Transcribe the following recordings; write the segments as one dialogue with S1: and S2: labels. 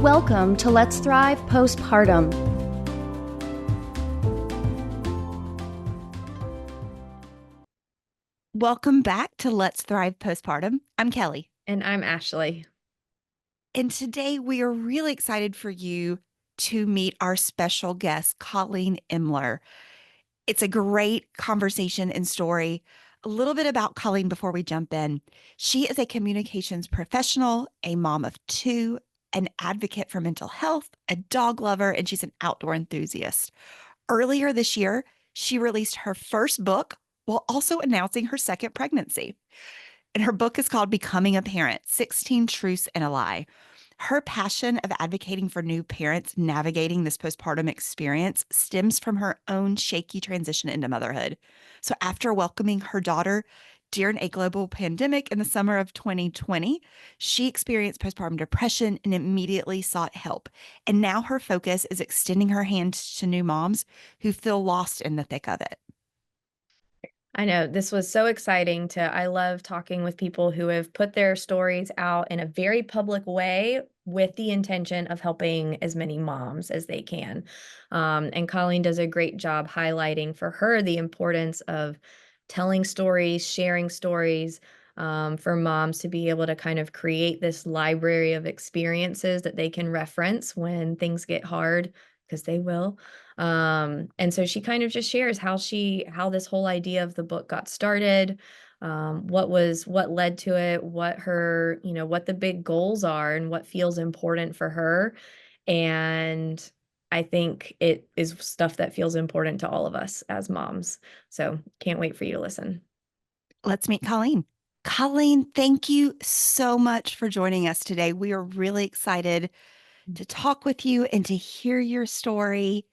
S1: Welcome to Let's Thrive Postpartum.
S2: Welcome back to Let's Thrive Postpartum. I'm Kelly.
S3: And I'm Ashley.
S2: And today we are really excited for you to meet our special guest, Colleen Imler. It's a great conversation and story. A little bit about Colleen before we jump in. She is a communications professional, a mom of two, an advocate for mental health, a dog lover, and she's an outdoor enthusiast. Earlier this year, she released her first book while also announcing her second pregnancy. And her book is called Becoming a Parent: 16 Truths and a Lie. Her passion of advocating for new parents navigating this postpartum experience stems from her own shaky transition into motherhood. So, after welcoming her daughter during a global pandemic in the summer of 2020, she experienced postpartum depression and immediately sought help. And now her focus is extending her hand to new moms who feel lost in the thick of it.
S3: I know this was so exciting I love talking with people who have put their stories out in a very public way with the intention of helping as many moms as they can. And Colleen does a great job highlighting for her the importance of telling stories, sharing stories, for moms to be able to kind of create this library of experiences that they can reference when things get hard, because they will. And so she kind of just shares how this whole idea of the book got started, what led to it, what her, what the big goals are and what feels important for her. And I think it is stuff that feels important to all of us as moms. So can't wait for you to listen.
S2: Let's meet Colleen. Colleen, thank you so much for joining us today. We are really excited to talk with you and to hear your story.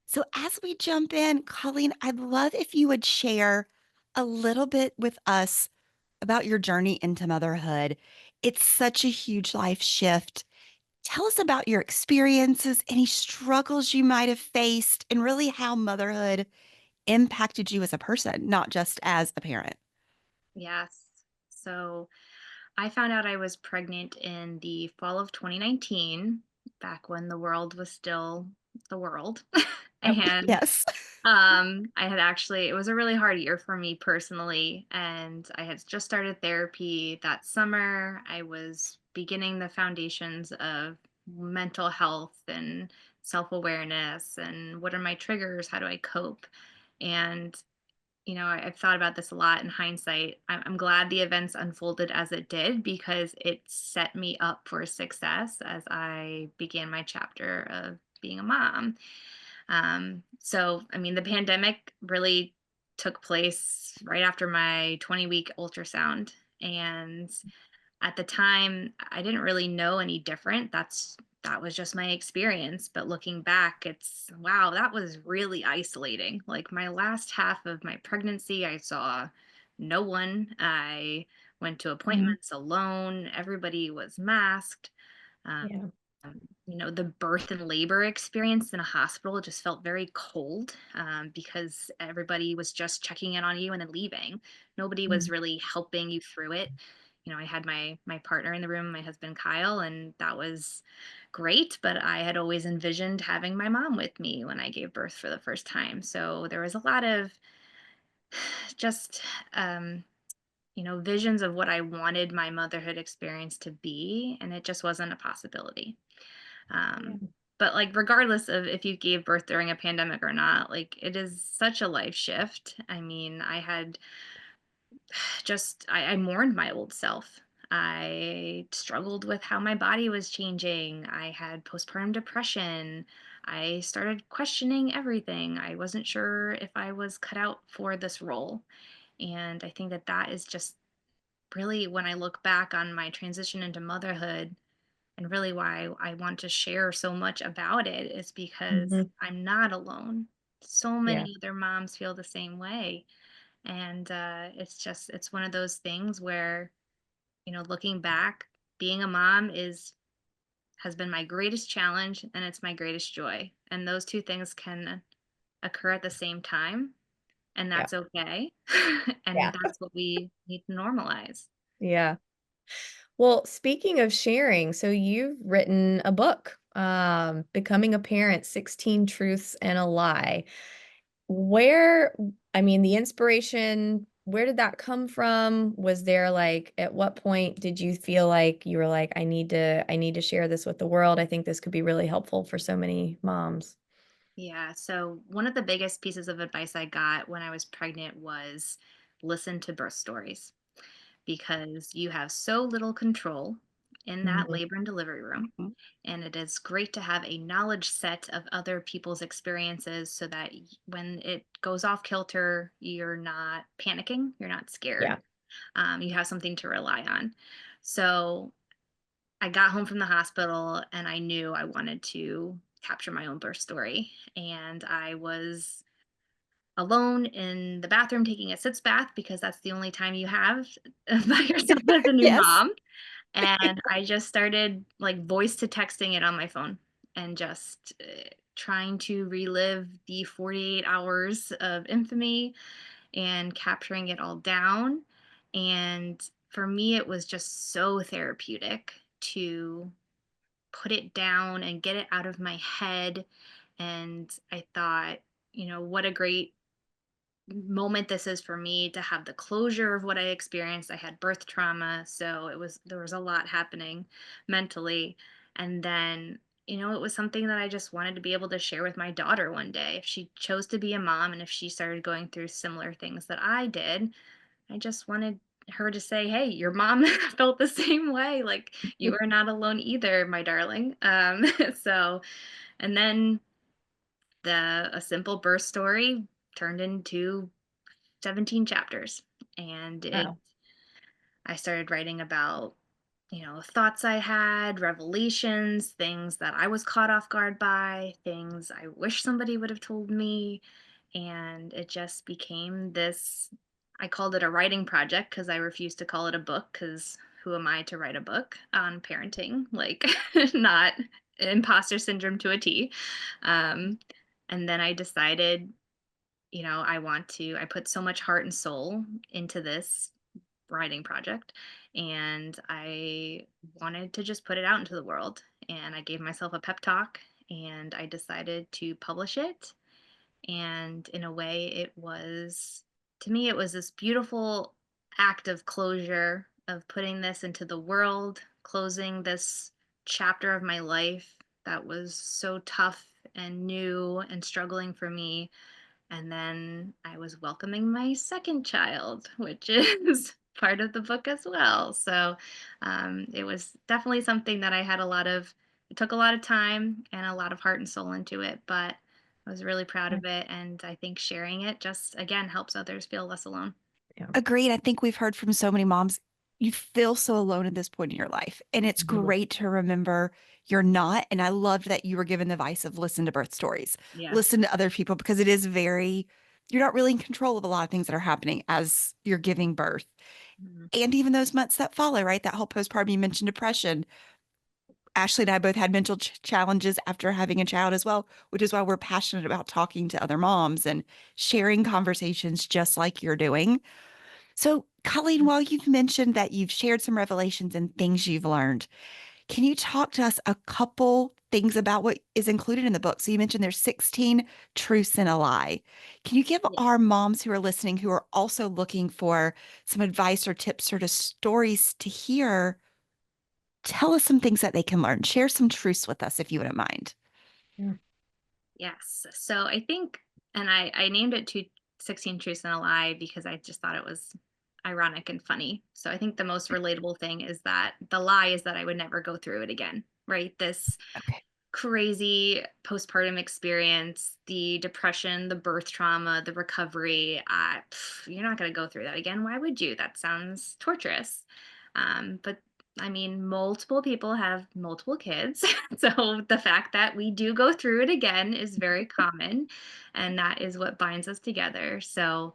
S2: So, as we jump in, Colleen, I'd love if you would share a little bit with us about your journey into motherhood. It's such a huge life shift. Tell us about your experiences, any struggles you might have faced, and really how motherhood impacted you as a person, not just as a parent.
S4: Yes. So I found out I was pregnant in the fall of 2019, back when the world was still the world. And
S2: Yes.
S4: I had actually, it was a really hard year for me personally. And I had just started therapy that summer. I was beginning the foundations of mental health and self awareness and what are my triggers? How do I cope? And I've thought about this a lot in hindsight. I'm glad the events unfolded as it did because it set me up for success as I began my chapter of being a mom. I mean, the pandemic really took place right after my 20-week ultrasound. And at the time, I didn't really know any different. That was just my experience, but looking back, it's wow, that was really isolating. Like my last half of my pregnancy, I saw no one. I went to
S2: Mhm.
S4: appointments alone. Everybody was masked. Um,
S3: Yeah.
S4: the birth and labor experience in a hospital just felt very cold, because everybody was just checking in on you and then leaving. Nobody was
S3: Mm.
S4: really helping you through it. I had my partner in the room, my husband Kyle, and that was great. But I had always envisioned having my mom with me when I gave birth for the first time. So there was a lot of just visions of what I wanted my motherhood experience to be, and it just wasn't a possibility.
S3: Yeah.
S4: Um, but like regardless of if you gave birth during a pandemic or not, like it is such a life shift. I mean, I mourned my old self. I struggled with how my body was changing. I had postpartum depression. I started questioning everything. I wasn't sure if I was cut out for this role. And I think that that is just really when I look back on my transition into motherhood, and really why I want to share so much about it is because
S3: Mhm.
S4: I'm not alone. So
S3: Yeah.
S4: many other moms feel the same way. And it's one of those things where, looking back, being a mom has been my greatest challenge and it's my greatest joy. And those two things can occur at the same time. And
S3: Yeah.
S4: that's okay.
S3: Yeah.
S4: And that's what we need to normalize.
S3: Yeah. Well, speaking of sharing, so you've written a book, Becoming a Parent, 16 Truths and a Lie. Where, I mean, the inspiration, where did that come from? Was there like, at what point did you feel like you were like, I need to share this with the world. I think this could be really helpful for so many moms.
S4: Yeah. So, one of the biggest pieces of advice I got when I was pregnant was listen to birth stories because you have so little control in that
S3: Mhm.
S4: labor and delivery room.
S2: Mhm.
S4: And it is great to have a knowledge set of other people's experiences so that when it goes off kilter, you're not panicking, you're not scared.
S3: Yeah.
S4: You have something to rely on. So, I got home from the hospital and I knew I wanted to capture my own birth story. And I was alone in the bathroom taking a sitz bath because that's the only time you have by yourself as a new
S2: Yes.
S4: mom. And I just started like voice to texting it on my phone and just trying to relive the 48 hours of infamy and capturing it all down. And for me, it was just so therapeutic to put it down and get it out of my head. And I thought, what a great moment this is for me to have the closure of what I experienced. I had birth trauma, so there was a lot happening mentally. And then, it was something that I just wanted to be able to share with my daughter one day. If she chose to be a mom and if she started going through similar things that I did, I just wanted her to say, "Hey, your mom felt the same way. Like you are not alone either, my darling." So, and then the a simple birth story turned into 17 chapters, and
S3: Wow.
S4: I started writing about, thoughts I had, revelations, things that I was caught off guard by, things I wish somebody would have told me. And it just became this, I called it a writing project because I refused to call it a book because who am I to write a book on parenting? Like, not imposter syndrome to a T. Um, and then I decided, I put so much heart and soul into this writing project and I wanted to just put it out into the world. And I gave myself a pep talk and I decided to publish it. And in a way, to me, it was this beautiful act of closure of putting this into the world, closing this chapter of my life that was so tough and new and struggling for me, and then I was welcoming my second child, which is part of the book as well. So it was definitely something that it took a lot of time and a lot of heart and soul into it, but I was really proud
S3: Yeah.
S4: of it. And I think sharing it just, again, helps others feel less alone.
S3: Yeah.
S2: Agreed. I think we've heard from so many moms, you feel so alone at this point in your life. And it's
S3: Mhm.
S2: great to remember you're not. And I loved that you were given the advice of listen to birth stories,
S4: Yes.
S2: listen to other people, because it is you're not really in control of a lot of things that are happening as you're giving birth.
S4: Mhm.
S2: And even those months that follow, right? That whole postpartum, you mentioned depression. Ashley and I both had mental challenges after having a child as well, which is why we're passionate about talking to other moms and sharing conversations just like you're doing. So, Colleen, while you've mentioned that you've shared some revelations and things you've learned, can you talk to us a couple things about what is included in the book? So, you mentioned there's 16 truths and a lie. Can you give
S4: Yeah.
S2: our moms who are listening, who are also looking for some advice or tips or just stories to hear, tell us some things that they can learn? Share some truths with us if you wouldn't mind.
S3: Yeah.
S4: Yes. So I think, and I named it to 16 Truths and a Lie because I just thought it was ironic and funny. So I think the most relatable thing is that the lie is that I would never go through it again, right? This
S2: Okay.
S4: crazy postpartum experience, the depression, the birth trauma, the recovery. You're not going to go through that again. Why would you? That sounds torturous. But I mean, multiple people have multiple kids. So the fact that we do go through it again is very common. And that is what binds us together. So,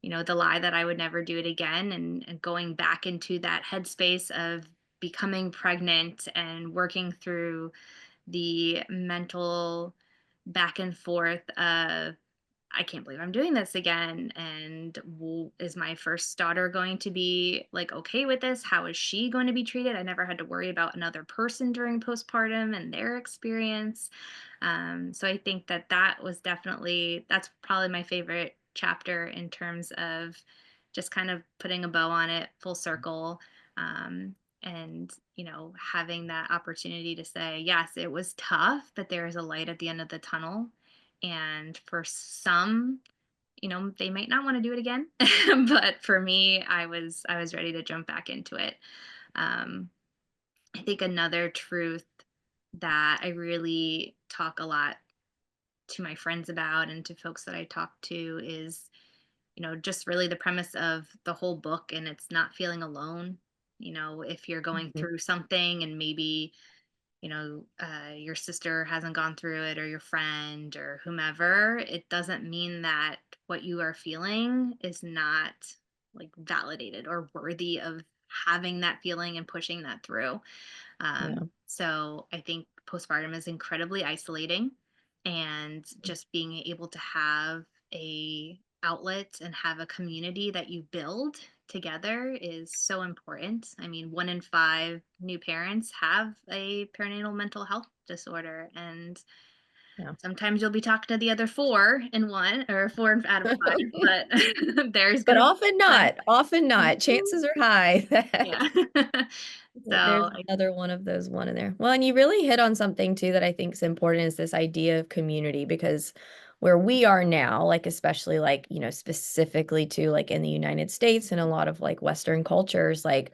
S4: the lie that I would never do it again and going back into that headspace of becoming pregnant and working through the mental back and forth of I can't believe I'm doing this again. And is my first daughter going to be like okay with this? How is she going to be treated? I never had to worry about another person during postpartum and their experience. So I think that that's probably my favorite chapter in terms of just kind of putting a bow on it, full circle. Um, and having that opportunity to say, yes, it was tough, but there is a light at the end of the tunnel. And for some, they might not want to do it again. But for me, I was ready to jump back into it. um, I think another truth that I really talk a lot to my friends about and to folks that I talk to is, just really the premise of the whole book, and it's not feeling alone. If you're going
S3: Mhm.
S4: through something and maybe your sister hasn't gone through it, or your friend or whomever, it doesn't mean that what you are feeling is not like validated or worthy of having that feeling and pushing that through.
S3: Yeah.
S4: So I think postpartum is incredibly isolating, and just being able to have a outlet and have a community that you build together is so important. I mean, 1 in 5 new parents have a perinatal mental health disorder, and
S3: Yeah.
S4: sometimes you'll be talking to the other 4 in 1 or 4 out of 5, but there's
S3: But
S4: going to be
S3: often
S4: time.
S3: not. Chances are high that
S4: Yeah.
S3: there's
S4: So
S3: another one of those one in there. Well, and you really hit on something too that I think is important is this idea of community, because where we are now, like especially like, specifically to like in the United States and a lot of like Western cultures, like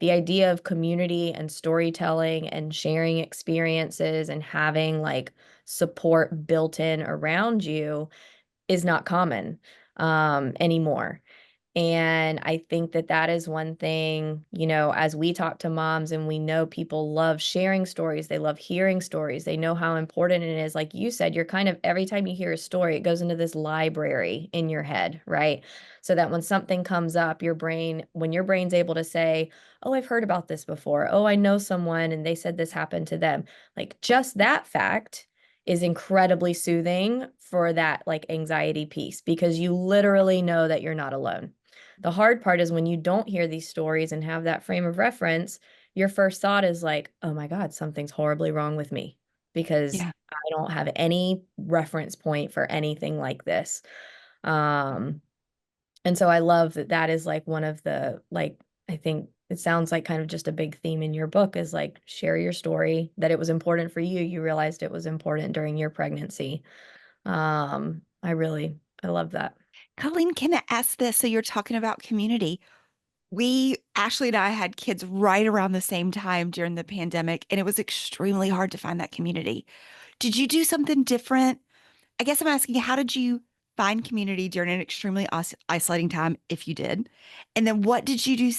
S3: the idea of community and storytelling and sharing experiences and having like support built in around you is not common anymore. And I think that that is one thing, as we talk to moms and we know people love sharing stories, they love hearing stories, they know how important it is. Like you said, you're kind of, every time you hear a story, it goes into this library in your head, right? So that when something comes up, when your brain's able to say, oh, I've heard about this before. Oh, I know someone and they said this happened to them. Like just that fact is incredibly soothing for that like anxiety piece, because you literally know that you're not alone. The hard part is when you don't hear these stories and have that frame of reference, your first thought is like, oh my God, something's horribly wrong with me because
S2: Yeah.
S3: I don't have any reference point for anything like this. Um, and so I love that that is like one of the, like, I think it sounds like kind of just a big theme in your book is like share your story, that it was important for you. You realized it was important during your pregnancy. I love that.
S2: Colleen, can I ask this? So you're talking about community. Ashley and I had kids right around the same time during the pandemic, and it was extremely hard to find that community. Did you do something different? I guess I'm asking, how did you find community during an extremely isolating time, if you did? And then what did you do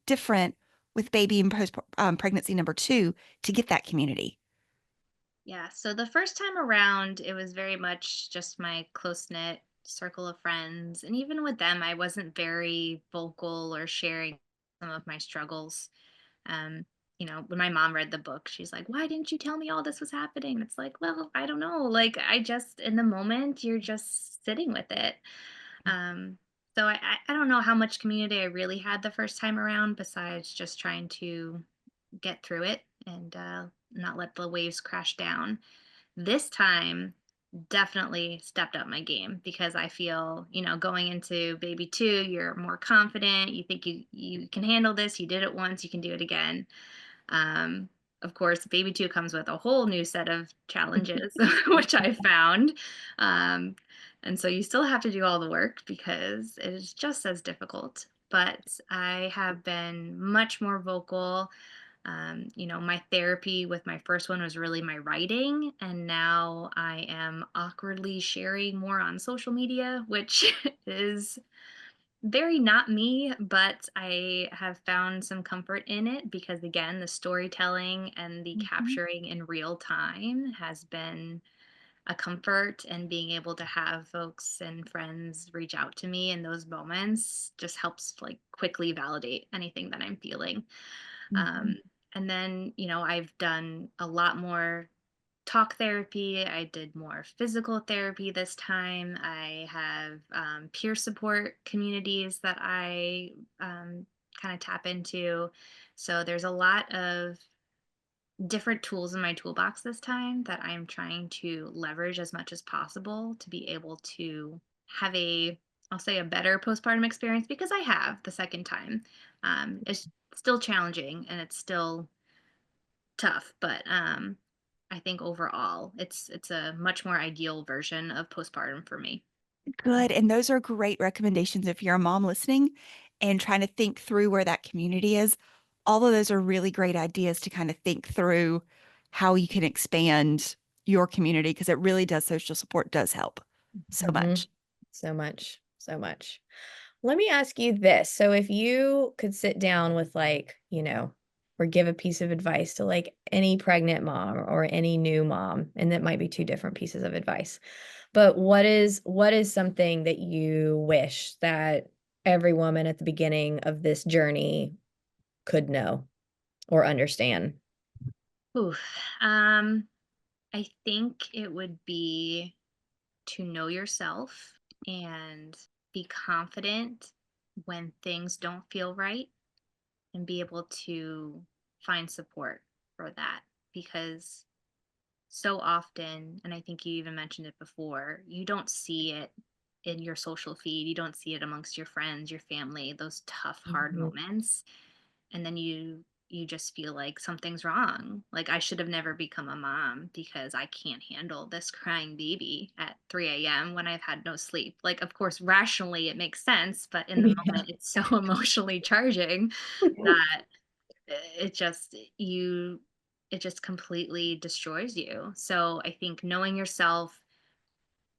S2: different with baby and pregnancy number 2 to get that community?
S4: yeah, so the first time around, it was very much just my close knit circle of friends. And even with them, I wasn't very vocal or sharing some of my struggles. Um, when my mom read the book, she's like, "Why didn't you tell me all this was happening?" It's like, well, I don't know. Like, I just, in the moment, you're just sitting with it. Um, so I don't know how much community I really had the first time around, besides just trying to get through it and not let the waves crash down. This time, definitely stepped up my game, because I feel, going into baby 2, you're more confident. You think you can handle this. You did it once, you can do it again. Um, of course, baby 2 comes with a whole new set of challenges, which I found. Um, and so you still have to do all the work because it is just as difficult. But I have been much more vocal. My therapy with my first one was really my writing, and now I am awkwardly sharing more on social media, which is very not me, but I have found some comfort in it because, again, the storytelling and the
S2: Mhm.
S4: capturing in real time has been a comfort, and being able to have folks and friends reach out to me in those moments just helps like quickly validate anything that I'm feeling.
S2: Mhm.
S4: Um, and then, I've done a lot more talk therapy. I did more physical therapy this time. I have peer support communities that I kind of tap into. So there's a lot of different tools in my toolbox this time that I'm trying to leverage as much as possible to be able to have I'll say a better postpartum experience, because I have the second time. It's still challenging and it's still tough, but I think overall it's a much more ideal version of postpartum for me.
S2: Good. And those are great recommendations if you're a mom listening and trying to think through where that community is. All of those are really great ideas to kind of think through how you can expand your community, because it really does, social support does help so
S3: Mm-hmm.
S2: much.
S3: So much, so much. Let me ask you this. So if you could sit down with like, or give a piece of advice to like any pregnant mom or any new mom, and that might be two different pieces of advice. But what is something that you wish that every woman at the beginning of this journey could know or understand?
S4: Oof. I think it would be to know yourself and be confident when things don't feel right, and be able to find support for that, because so often, and I think you even mentioned it before, you don't see it in your social feed, you don't see it amongst your friends, your family, those tough, hard
S3: Mhm.
S4: moments. And then you just feel like something's wrong. Like, I should have never become a mom because I can't handle this crying baby at 3 a.m. when I've had no sleep. Like, of course, rationally it makes sense, but in the
S3: Yeah.
S4: moment it's so emotionally charging that it just you it just completely destroys you. So I think knowing yourself,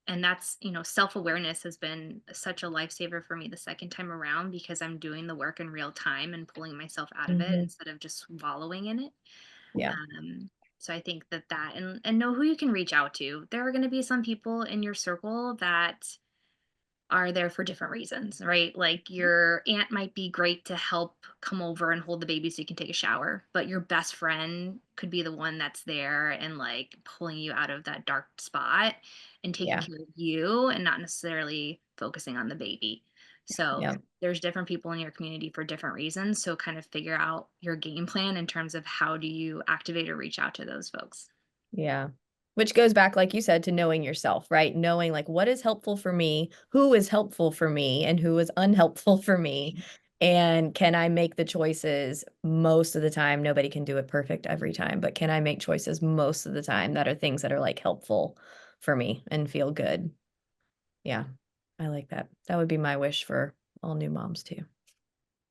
S4: and that's, self-awareness has been such a lifesaver for me the second time around, because I'm doing the work in real time and pulling myself out of it
S3: Mhm.
S4: instead of just wallowing in it.
S3: Yeah.
S4: So I think and know who you can reach out to. There are going to be some people in your circle that are there for different reasons, right? Like, your aunt might be great to help come over and hold the baby so you can take a shower, but your best friend could be the one that's there and like pulling you out of that dark spot and taking
S3: Yeah.
S4: care of you and not necessarily focusing on the baby. So
S3: Yeah.
S4: there's different people in your community for different reasons. So kind of figure out your game plan in terms of how do you activate or reach out to those folks.
S3: Yeah. Which goes back, like you said, to knowing yourself, right? Knowing like what is helpful for me, who is helpful for me, and who is unhelpful for me. And can I make the choices most of the time? Nobody can do it perfect every time, but can I make choices most of the time that are things that are like helpful for me and feel good? Yeah. I like that. That would be my wish for all new moms too.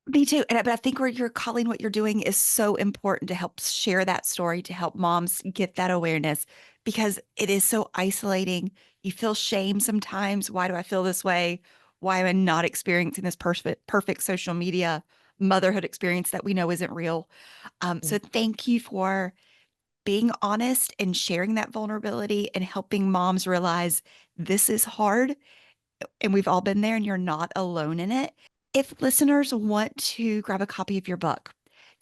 S2: Me too. But I think where you're calling, what you're doing is so important to help share that story, to help moms get that awareness, because it is so isolating. You feel shame sometimes. Why do I feel this way? Why am I not experiencing this perfect social media motherhood experience that we know isn't real? So thank you for being honest and sharing that vulnerability and helping moms realize this is hard and we've all been there and you're not alone in it. If listeners want to grab a copy of your book,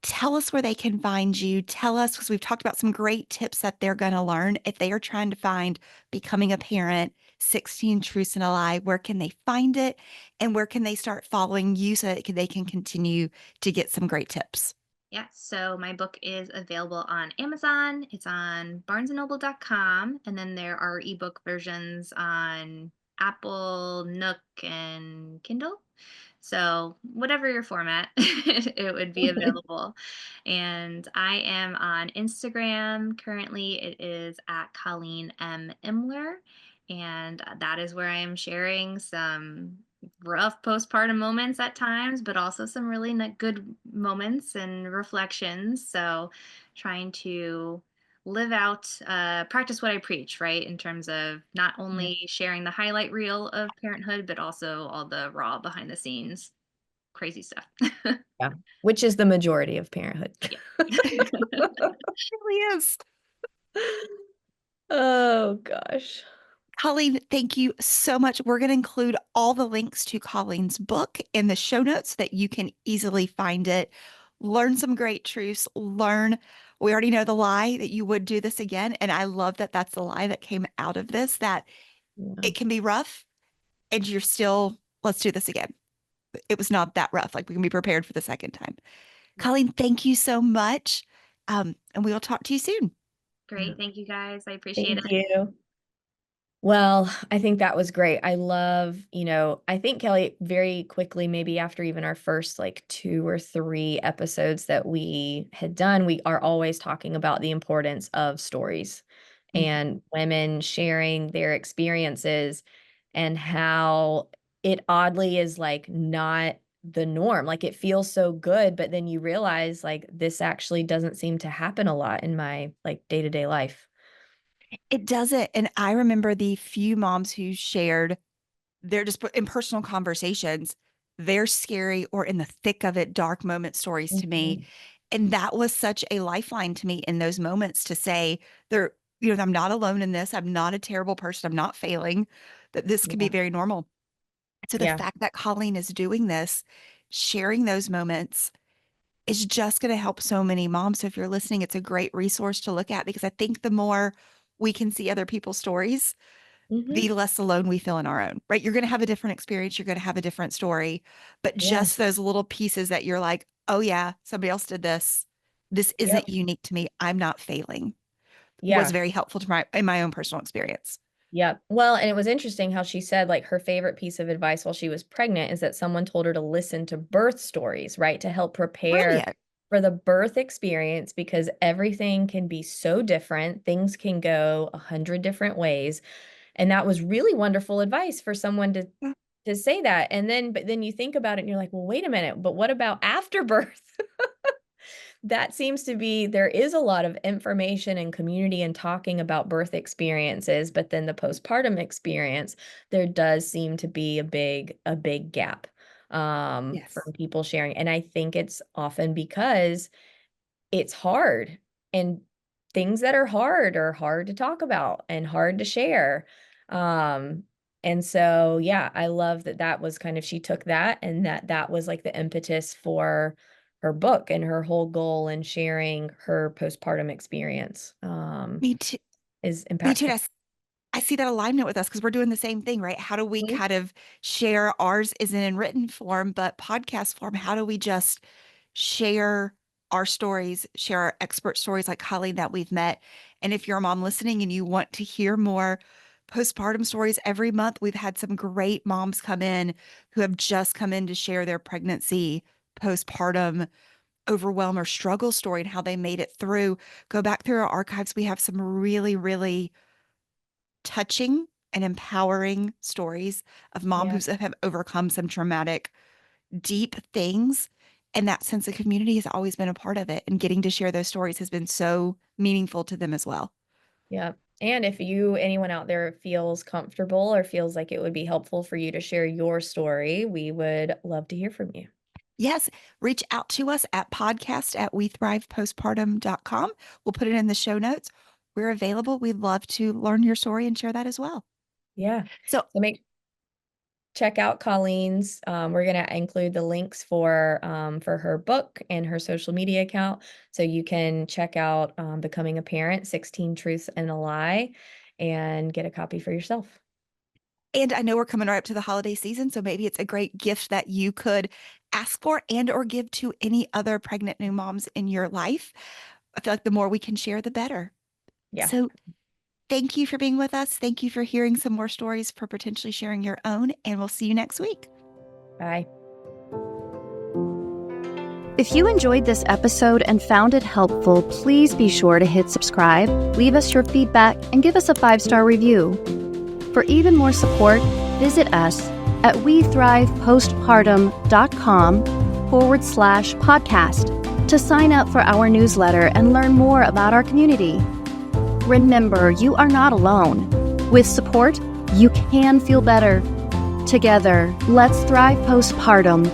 S2: tell us where they can find you. Tell us, because we've talked about some great tips that they're going to learn. If they are trying to find Becoming a Parent, 16 Truths and a Lie, where can they find it? And where can they start following you so that they can continue to get some great tips?
S4: Yeah, so my book is available on Amazon. It's on barnesandnoble.com. And then there are ebook versions on Apple, Nook, and Kindle. So, whatever your format, it would be available. And I am on Instagram. Currently, it is at Colleen M. Imler. And that is where I am sharing some rough postpartum moments at times, but also some really good moments and reflections. So, trying to live out, practice what I preach, right? In terms of not
S3: Yeah.
S4: only sharing the highlight reel of parenthood, but also all the raw behind the scenes crazy stuff.
S3: Yeah. Which is the majority of parenthood.
S4: Yeah.
S2: It really is.
S3: Oh gosh.
S2: Colleen, thank you so much. We're going to include all the links to Colleen's book in the show notes so that you can easily find it, learn some great truths, learn We already know the lie that you would do this again. And I love that that's the lie that came out of this, that
S3: Yeah.
S2: it can be rough and you're still, let's do this again. It was not that rough. Like we can be prepared for the second time. Colleen, thank you so much. And we will talk to you soon.
S4: Great. Thank you guys. I appreciate
S3: Thank
S4: it.
S3: you. Well, I think that was great. I love, I think Kelly, very quickly, maybe after even our first like 2 or 3 episodes that we had done, we are always talking about the importance of stories and women sharing their experiences and how it oddly is like not the norm. Like it feels so good, but then you realize like this actually doesn't seem to happen a lot in my like day-to-day life.
S2: It doesn't. And I remember the few moms who shared their just in personal conversations, their scary or in the thick of it, dark moment stories to me.
S3: Mhm.
S2: And that was such a lifeline to me in those moments to say, I'm not alone in this. I'm not a terrible person. I'm not failing, that this can be
S3: Yeah.
S2: very normal. So the
S3: Yeah.
S2: fact that Colleen is doing this, sharing those moments, is just going to help so many moms. So if you're listening, it's a great resource to look at, because I think the more we can see other people's stories,
S3: Mhm.
S2: the less alone we feel in our own, right? You're going to have a different experience. You're going to have a different story, but
S3: Yeah.
S2: just those little pieces that you're like, oh yeah, somebody else did this. This
S3: Yep.
S2: isn't unique to me. I'm not failing, was
S3: Yeah.
S2: very helpful to in my own personal experience.
S3: Yep. Well, and it was interesting how she said like her favorite piece of advice while she was pregnant is that someone told her to listen to birth stories, right? To help prepare
S2: Brilliant.
S3: for the birth experience because everything can be so different. Things can go 100 different ways. And that was really wonderful advice for someone
S2: Yeah.
S3: to say that. But then you think about it and you're like, well, wait a minute, but what about after birth? That seems to be there is a lot of information and community and talking about birth experiences, but then the postpartum experience, there does seem to be a big gap
S2: Yes.
S3: from people sharing. And I think it's often because it's hard and things that are hard to talk about and hard to share. Um, and so, yeah, I love that that was kind of, she took that and that was like the impetus for her book and her whole goal in sharing her postpartum experience,
S2: Me too.
S3: is
S2: Me too.
S3: impactful.
S2: I see that alignment with us because we're doing the same thing, right? How do we
S3: Mhm.
S2: kind of share ours isn't in written form, but podcast form? How do we just share our stories, share our expert stories like Colleen that we've met? And if you're a mom listening and you want to hear more postpartum stories every month, we've had some great moms come in who have just come in to share their pregnancy, postpartum overwhelm or struggle story and how they made it through. Go back through our archives. We have some really, really touching and empowering stories of mom
S3: Yeah.
S2: who's have overcome some traumatic, deep things. And that sense of community has always been a part of it. And getting to share those stories has been so meaningful to them as well.
S3: Yeah. And if anyone out there feels comfortable or feels like it would be helpful for you to share your story, we would love to hear from you.
S2: Yes, reach out to us at podcast@wethrivepostpartum.com. We'll put it in the show notes. We're available. We'd love to learn your story and share that as well.
S3: Yeah.
S2: So
S3: So check out Colleen's. We're gonna include the links for her book and her social media account, so you can check out Becoming a Parent: 16 Truths and a Lie, and get a copy for yourself.
S2: And I know we're coming right up to the holiday season, so maybe it's a great gift that you could ask for and or give to any other pregnant new moms in your life. I feel like the more we can share, the better.
S3: Yeah.
S2: So thank you for being with us. Thank you for hearing some more stories, for potentially sharing your own, and we'll see you next week.
S3: Bye.
S1: If you enjoyed this episode and found it helpful, please be sure to hit subscribe, leave us your feedback, and give us a 5-star review. For even more support, visit us at wethrivepostpartum.com/podcast to sign up for our newsletter and learn more about our community. Remember, you are not alone. With support, you can feel better. Together, let's thrive postpartum.